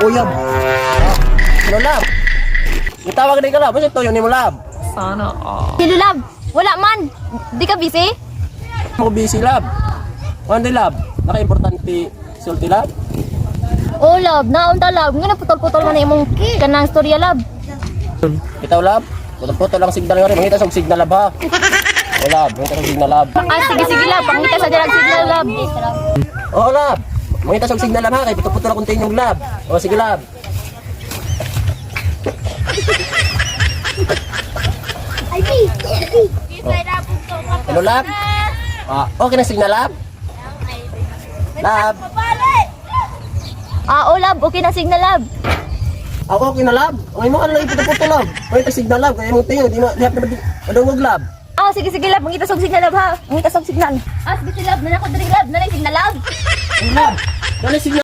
uyab. Ano lab? Itawag din ka lab. Basta tuyo ni mo lab. Sana all. Hello, love. Wala man. Di ka busy? Mo busy lab. Ano lab? Naka-importante sulti lab. Oh, love. Naunta, love. Nga naputol-putol man na imong kanang storya, love. Bitaw lab. Putol-putol lang signal nga rin. Mangita sa signal lab ha. O lab. Mangita sa signal lab. Ah, sige, love. Pangita sa dirang signal, love. Oo lab. Mangita sa signal lab ha. Kaya putol-putol akong tingin yung lab. O sige lab. Hello lab. Okay na signal lab. Lab. Ah, oh, love. Okay na signal, love. Ako okay na lab. Ang imo ano lang iputol-putol lab. Mangita signal lab. Kaya mong tingin. Di na madungog lab. Ah, sige, love. Mangita sa signal, love, ha. Mangita sa signal. Ah, sige, love. Nanakot na rin, love. Nanay signal, love. Lab. Ano signal?